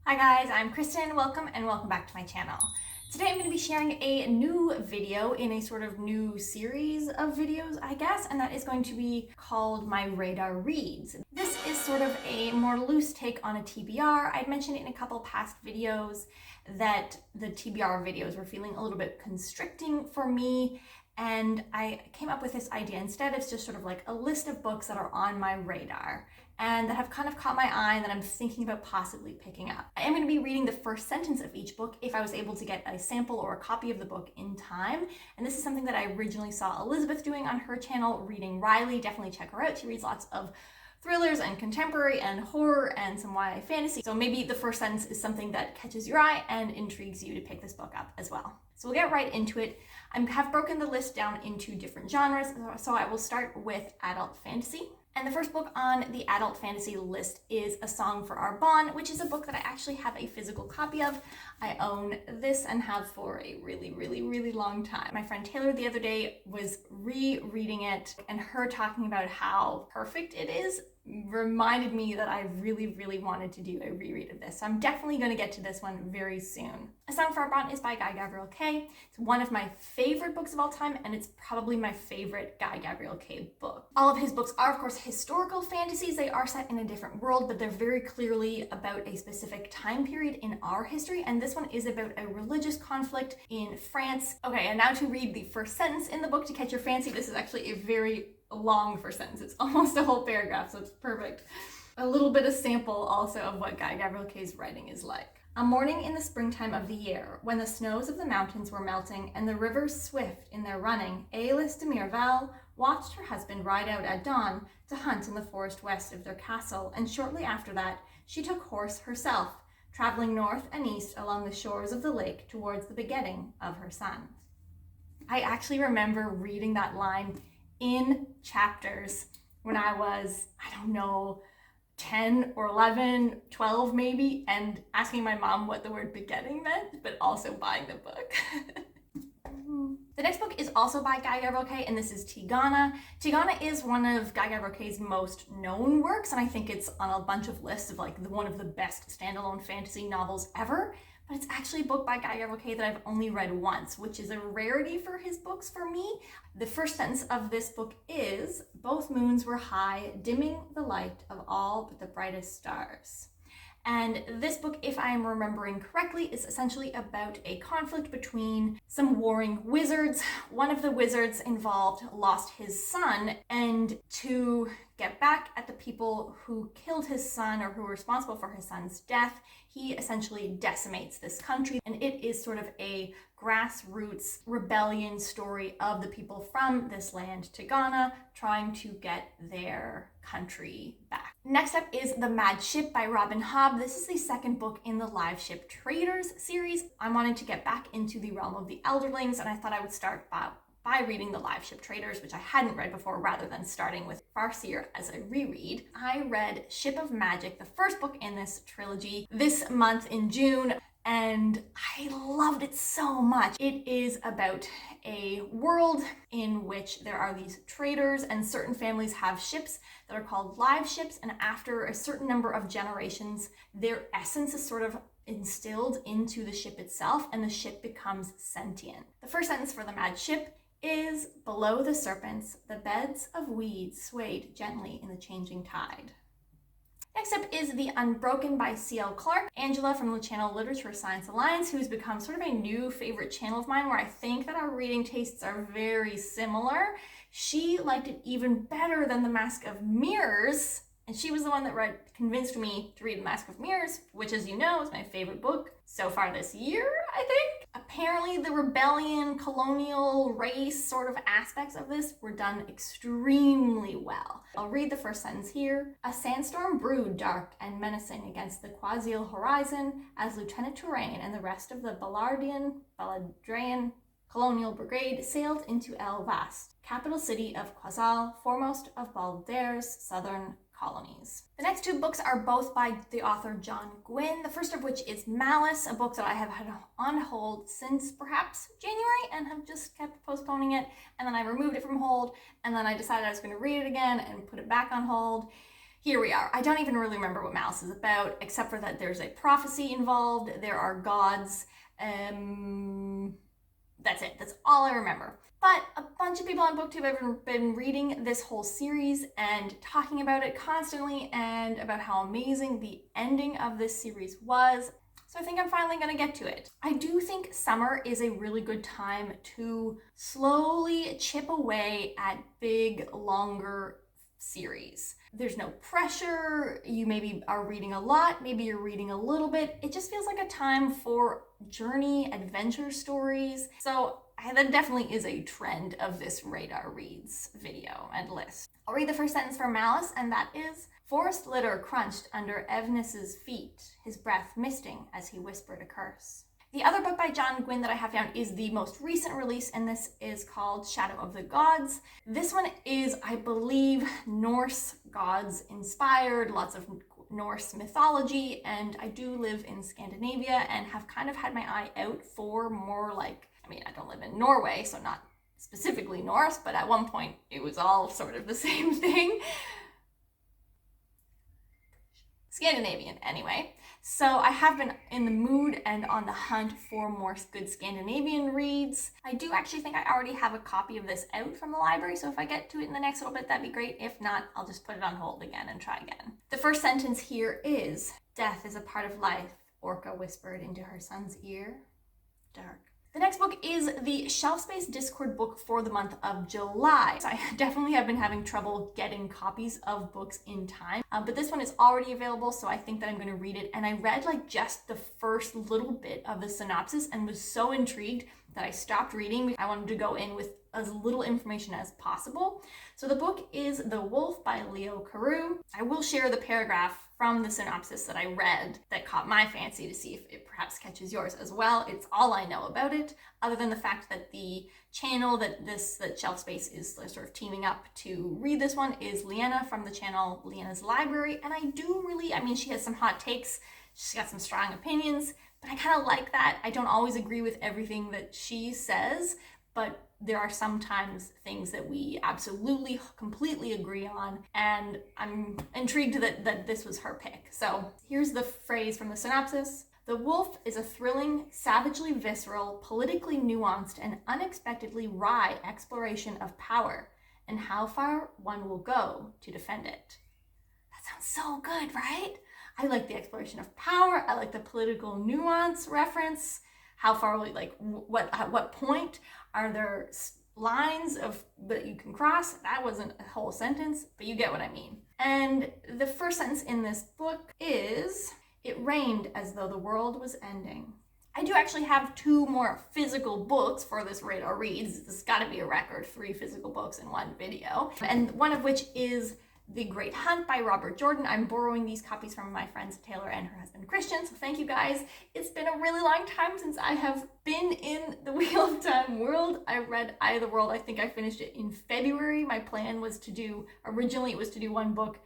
Hi guys, I'm Kristen. Welcome back to my channel. Today I'm going to be sharing a new video in a sort of new series of videos, I guess, and that is going to be called My Radar Reads. This is sort of a more loose take on a TBR. I'd mentioned in a couple past videos that the TBR videos were feeling a little bit constricting for me, and I came up with this idea. Instead, it's just sort of like a list of books that are on my radar and that have kind of caught my eye and that I'm thinking about possibly picking up. I am going to be reading the first sentence of each book if I was able to get a sample or a copy of the book in time. And this is something that I originally saw Elizabeth doing on her channel, Reading Riley. Definitely check her out. She reads lots of thrillers and contemporary and horror and some YA fantasy. So maybe the first sentence is something that catches your eye and intrigues you to pick this book up as well. So we'll get right into it. I have broken the list down into different genres. So I will start with adult fantasy. And the first book on the adult fantasy list is A Song for Our Bond, which is a book that I actually have a physical copy of. I own this and have for a really long time. My friend Taylor the other day was rereading it, and her talking about how perfect it is reminded me that I really wanted to do a reread of this. So I'm definitely going to get to this one very soon. A Song for Our Bond is by Guy Gavriel Kay. It's one of my favorite books of all time, and it's probably my favorite Guy Gavriel Kay book. All of his books are, of course, historical fantasies. They are set in a different world, but they're very clearly about a specific time period in our history, and this one is about a religious conflict in France. Okay, and now to read the first sentence in the book to catch your fancy. This is actually a very long first sentence. It's almost a whole paragraph, so it's perfect. A little bit of sample also of what Guy Gavriel Kay's writing is like. A morning in the springtime of the year, when the snows of the mountains were melting and the rivers swift in their running, Aillis de Mirval watched her husband ride out at dawn to hunt in the forest west of their castle, and shortly after that she took horse herself, traveling north and east along the shores of the lake towards the begetting of her son. I actually remember reading that line in chapters when I was, I don't know, 10 or 11, 12 maybe, and asking my mom what the word begetting meant, but also buying the book. The next book is also by Guy Gavriel Kay, and this is Tigana. Tigana is one of Guy Gavriel Kay's most known works, and I think it's on a bunch of lists of like one of the best standalone fantasy novels ever. But it's actually a book by Guy Gavriel Kay that I've only read once, which is a rarity for his books for me. The first sentence of this book is, "Both moons were high, dimming the light of all but the brightest stars." And this book, if I am remembering correctly, is essentially about a conflict between some warring wizards. One of the wizards involved lost his son, and to get back at the people who killed his son or who were responsible for his son's death, he essentially decimates this country. And it is sort of a grassroots rebellion story of the people from this land, Tigana, trying to get their country back. Next up is The Mad Ship by Robin Hobb. This is the second book in the Live Ship Traders series. I wanted to get back into the realm of the Elderlings, and I thought I would start by reading The Live Ship Traders, which I hadn't read before, rather than starting with Farseer as a reread. I read Ship of Magic, the first book in this trilogy, this month in June, and I loved it so much. It is about a world in which there are these traders, and certain families have ships that are called live ships, and after a certain number of generations, their essence is sort of instilled into the ship itself, and the ship becomes sentient. The first sentence for The Mad Ship is, "Below the serpents, the beds of weeds swayed gently in the changing tide." Next up is The Unbroken by C.L. Clark. Angela from the channel Literature Science Alliance, who's become sort of a new favorite channel of mine where I think that our reading tastes are very similar. She liked it even better than The Mask of Mirrors, and she was the one that convinced me to read The Mask of Mirrors, which, as you know, is my favorite book so far this year, I think. Apparently the rebellion, colonial, race sort of aspects of this were done extremely well. I'll read the first sentence here. "A sandstorm brewed dark and menacing against the Quasiel horizon as Lieutenant Touraine and the rest of the Baladrian Colonial Brigade sailed into El Vast, capital city of Quasal, foremost of Baldair's southern colonies." The next two books are both by the author John Gwynne, the first of which is Malice, a book that I have had on hold since perhaps January and have just kept postponing it, and then I removed it from hold, and then I decided I was going to read it again and put it back on hold. here we are. I don't even really remember what Malice is about, except for that there's a prophecy involved, there are gods, that's it. That's all I remember. But a bunch of people on BookTube have been reading this whole series and talking about it constantly and about how amazing the ending of this series was. So I think I'm finally going to get to it. I do think summer is a really good time to slowly chip away at big, longer series. There's no pressure. You maybe are reading a lot, maybe you're reading a little bit. It just feels like a time for journey, adventure stories. So that definitely is a trend of this Radar Reads video and list. I'll read the first sentence for Malice, and that is, forest litter crunched under Evnis's feet, his breath misting as he whispered a curse. The other book by John Gwynne that I have down is the most recent release, and this is called Shadow of the Gods. This one is, I believe, Norse gods inspired, lots of Norse mythology, and I do live in Scandinavia and have kind of had my eye out for more like, I mean, I don't live in Norway, so not specifically Norse, but at one point it was all sort of the same thing. Scandinavian, anyway. So I have been in the mood and on the hunt for more good Scandinavian reads. I do actually think I already have a copy of this out from the library, so if I get to it in the next little bit, that'd be great. If not, I'll just put it on hold again and try again. The first sentence here is, death is a part of life, Orca whispered into her son's ear. Dark. The next book is the Shelf Space Discord book for the month of July. So I definitely have been having trouble getting copies of books in time, but this one is already available, so I think that I'm going to read it. And I read like just the first little bit of the synopsis and was so intrigued that I stopped reading. I wanted to go in with as little information as possible. So the book is The Wolf by Leo Carew. I will share the paragraph from the synopsis that I read that caught my fancy to see if it perhaps catches yours as well. It's all I know about it, other than the fact that the channel that Shelf Space is sort of teaming up to read this one is Leanna from the channel Leanna's Library. And I mean, she has some hot takes, she's got some strong opinions, but I kind of like that. I don't always agree with everything that she says, but there are sometimes things that we absolutely, completely agree on, and I'm intrigued that this was her pick. So here's the phrase from the synopsis. The Wolf is a thrilling, savagely visceral, politically nuanced, and unexpectedly wry exploration of power and how far one will go to defend it. That sounds so good, right? I like the exploration of power. I like the political nuance reference. How far will you, like, at what point are there lines that you can cross? That wasn't a whole sentence, but you get what I mean. And the first sentence in this book is, it rained as though the world was ending. I do actually have 2 more physical books for this Radar Reads. This has got to be a record, 3 physical books in one video. And one of which is The Great Hunt by Robert Jordan. I'm borrowing these copies from my friends Taylor and her husband Christian, so thank you guys. It's been a really long time since I have been in the Wheel of Time world. I read Eye of the World. I think I finished it in February. My plan was to do, originally it was to do 1 book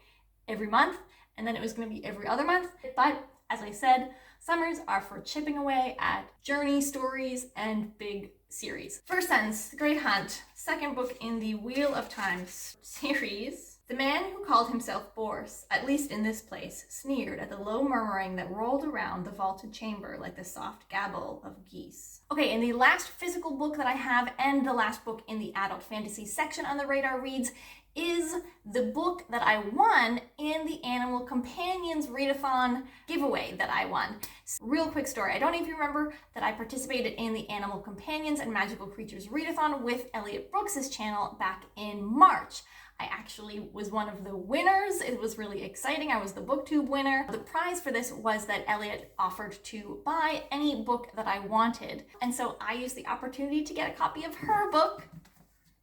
every month, and then it was going to be every other month. But as I said, summers are for chipping away at journey stories and big series. First sentence, The Great Hunt, second book in the Wheel of Time series. The man who called himself Bors, at least in this place, sneered at the low murmuring that rolled around the vaulted chamber like the soft gabble of geese. Okay, and the last physical book that I have, and the last book in the adult fantasy section on the Radar Reads, is the book that I won in the Animal Companions Readathon giveaway that I won. Real quick story, I don't even remember that I participated in the Animal Companions and Magical Creatures Readathon with Elliot Brooks's channel back in March. I actually was one of the winners. It was really exciting. I was the BookTube winner. The prize for this was that Elliot offered to buy any book that I wanted. And so I used the opportunity to get a copy of her book,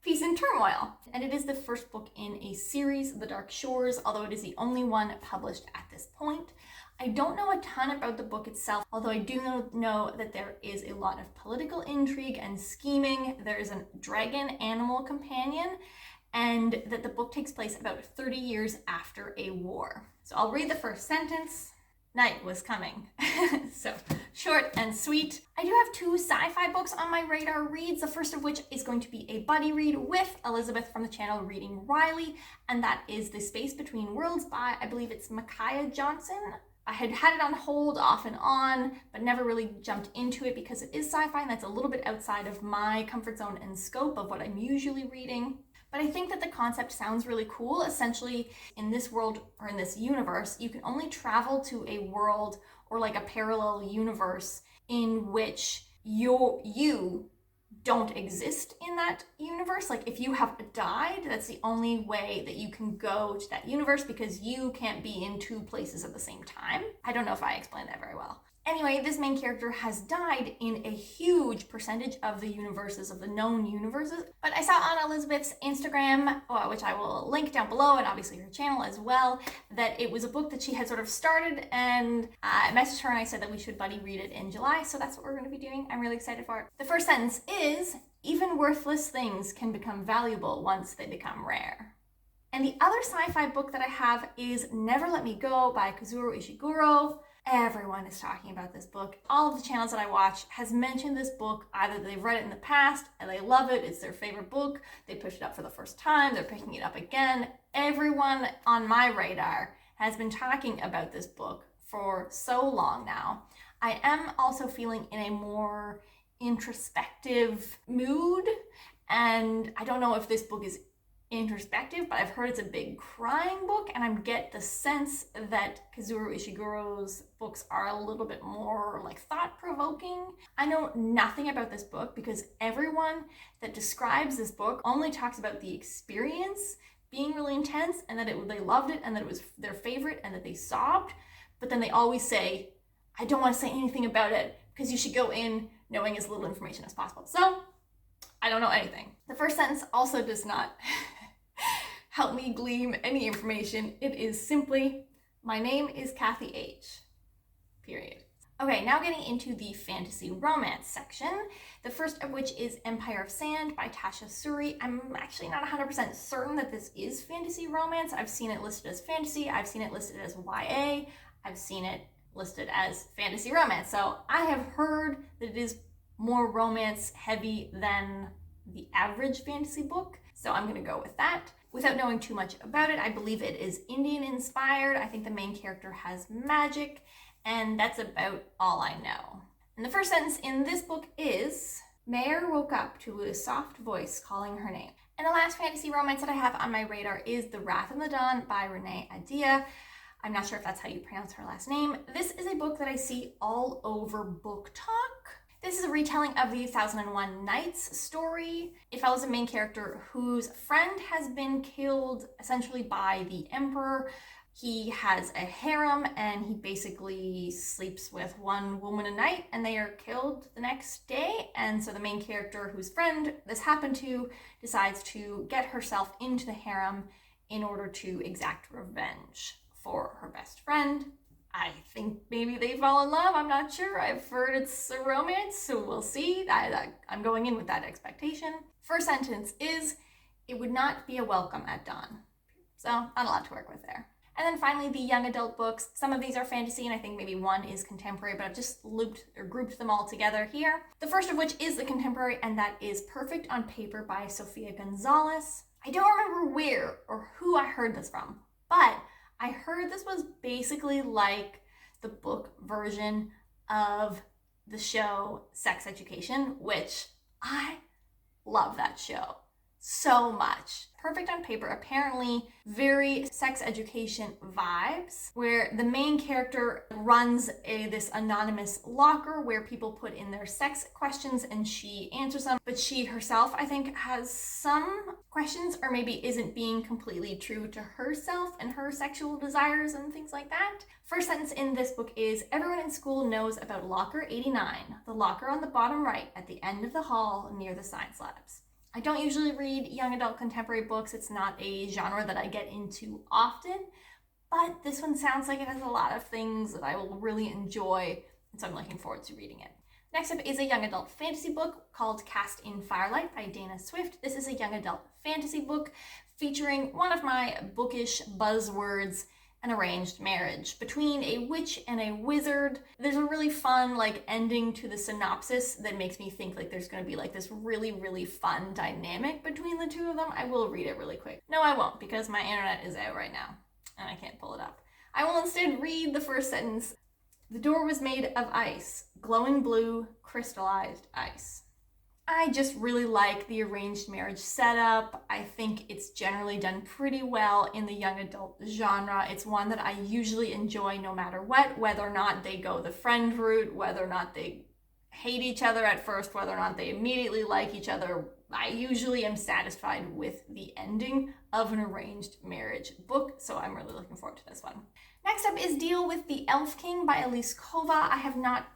Peace in Turmoil. And it is the first book in a series, The Dark Shores, although it is the only one published at this point. I don't know a ton about the book itself, although I do know that there is a lot of political intrigue and scheming. There is a dragon animal companion, and that the book takes place about 30 years after a war. So I'll read the first sentence. Night was coming. So Short and sweet. I do have 2 sci-fi books on my radar reads, the first of which is going to be a buddy read with Elizabeth from the channel Reading Riley, and that is The Space Between Worlds by, I believe it's Micaiah Johnson. I had it on hold off and on, but never really jumped into it because it is sci-fi and that's a little bit outside of my comfort zone and scope of what I'm usually reading. But I think that the concept sounds really cool. Essentially, in this world or in this universe, you can only travel to a world or like a parallel universe in which you don't exist in that universe. Like if you have died, that's the only way that you can go to that universe because you can't be in 2 places at the same time. I don't know if I explained that very well. Anyway, this main character has died in a huge percentage of the universes, of the known universes. But I saw on Elizabeth's Instagram, which I will link down below, and obviously her channel as well, that it was a book that she had sort of started, and I messaged her and I said that we should buddy read it in July, so that's what we're going to be doing. I'm really excited for it. The first sentence is, even worthless things can become valuable once they become rare. And the other sci-fi book that I have is Never Let Me Go by Kazuo Ishiguro. Everyone is talking about this book. All of the channels that I watch has mentioned this book. Either they've read it in the past and they love it, it's their favorite book, they pushed it up for the first time, they're picking it up again. Everyone on my radar has been talking about this book for so long now. I am also feeling in a more introspective mood, and I don't know if this book is introspective, but I've heard it's a big crying book, and I get the sense that Kazuo Ishiguro's books are a little bit more like thought-provoking. I know nothing about this book because everyone that describes this book only talks about the experience being really intense and that they loved it and that it was their favorite and that they sobbed, but then they always say, I don't want to say anything about it because you should go in knowing as little information as possible. So I don't know anything. The first sentence also does not help me glean any information. It is simply, my name is Kathy H. Period. Okay, now getting into the fantasy romance section. The first of which is Empire of Sand by Tasha Suri. I'm actually not 100% certain that this is fantasy romance. I've seen it listed as fantasy. I've seen it listed as YA. I've seen it listed as fantasy romance. So I have heard that it is more romance heavy than the average fantasy book. So I'm gonna go with that. Without knowing too much about it, I believe it is Indian inspired. I think the main character has magic, and that's about all I know. And the first sentence in this book is, Mare woke up to a soft voice calling her name. And the last fantasy romance that I have on my radar is The Wrath of the Dawn by Renee Adia. I'm not sure if that's how you pronounce her last name. This is a book that I see all over Book Talk. This is a retelling of the 1001 Nights story. It follows a main character whose friend has been killed essentially by the emperor. He has a harem and he basically sleeps with one woman a night and they are killed the next day. And so the main character whose friend this happened to decides to get herself into the harem in order to exact revenge for her best friend. I think maybe they fall in love. I'm not sure. I've heard it's a romance, so we'll see. I'm going in with that expectation. First sentence is, it would not be a welcome at dawn. So not a lot to work with there. And then finally, the young adult books. Some of these are fantasy, and I think maybe one is contemporary, but I've just grouped them all together here. The first of which is the contemporary, and that is Perfect on Paper by Sofia Gonzalez. I don't remember where or who I heard this from, but I heard this was basically like the book version of the show Sex Education, which I love that show so much. Perfect on Paper, apparently very sex education vibes, where the main character runs this anonymous locker where people put in their sex questions and she answers them, but she herself, I think, has some questions or maybe isn't being completely true to herself and her sexual desires and things like that. First sentence in this book is, everyone in school knows about Locker 89, the locker on the bottom right at the end of the hall near the science labs. I don't usually read young adult contemporary books. It's not a genre that I get into often, but this one sounds like it has a lot of things that I will really enjoy, and so I'm looking forward to reading it. Next up is a young adult fantasy book called Cast in Firelight by Dana Swift. This is a young adult fantasy book featuring one of my bookish buzzwords, an arranged marriage between a witch and a wizard. There's a really fun like ending to the synopsis that makes me think like there's going to be like this really, really fun dynamic between the two of them. I will read it really quick. No, I won't, because my internet is out right now and I can't pull it up. I will instead read the first sentence. The door was made of ice, glowing blue, crystallized ice. I just really like the arranged marriage setup. I think it's generally done pretty well in the young adult genre. It's one that I usually enjoy no matter what, whether or not they go the friend route, whether or not they hate each other at first, whether or not they immediately like each other. I usually am satisfied with the ending of an arranged marriage book, so I'm really looking forward to this one. Next up is Deal with the Elf King by Elise Kova. I have not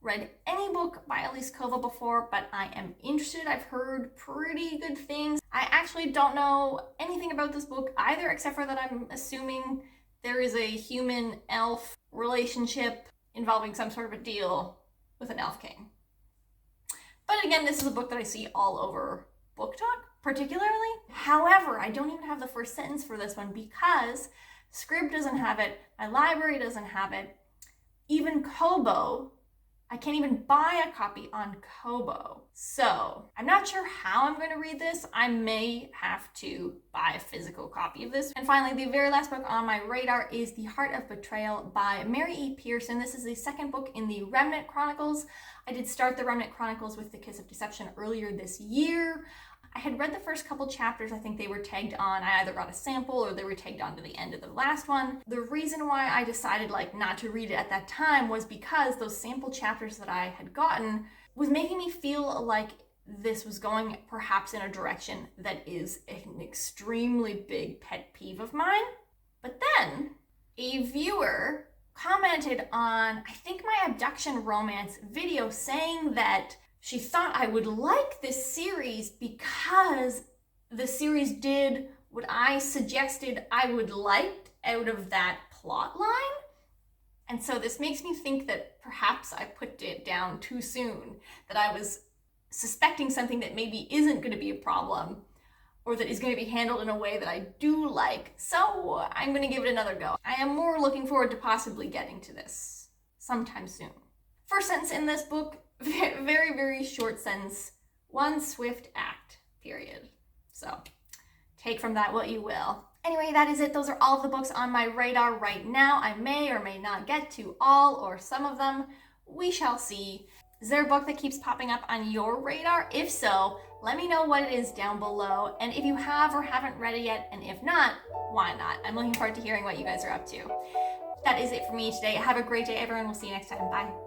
read any book by Elise Kova before, but I am interested. I've heard pretty good things. I actually don't know anything about this book either, except for that I'm assuming there is a human-elf relationship involving some sort of a deal with an elf king. But again, this is a book that I see all over Book Talk, particularly. However, I don't even have the first sentence for this one because Scribd doesn't have it, my library doesn't have it, even Kobo, I can't even buy a copy on Kobo. So I'm not sure how I'm going to read this. I may have to buy a physical copy of this. And finally, the very last book on my radar is The Heart of Betrayal by Mary E. Pearson. This is the second book in the Remnant Chronicles. I did start the Remnant Chronicles with The Kiss of Deception earlier this year. I had read the first couple chapters. I think they were tagged on. I either got a sample or they were tagged on to the end of the last one. The reason why I decided not to read it at that time was because those sample chapters that I had gotten was making me feel like this was going perhaps in a direction that is an extremely big pet peeve of mine. But then a viewer commented on, I think, my abduction romance video saying that she thought I would like this series because the series did what I suggested I would like out of that plot line. And so this makes me think that perhaps I put it down too soon, that I was suspecting something that maybe isn't going to be a problem or that is going to be handled in a way that I do like. So I'm going to give it another go. I am more looking forward to possibly getting to this sometime soon. First sentence in this book, very, very short sentence, one swift act, period. So take from that what you will. Anyway, that is it. Those are all of the books on my radar right now. I may or may not get to all or some of them. We shall see. Is there a book that keeps popping up on your radar? If so, let me know what it is down below. And if you have or haven't read it yet, and if not, why not? I'm looking forward to hearing what you guys are up to. That is it for me today. Have a great day, everyone. We'll see you next time. Bye.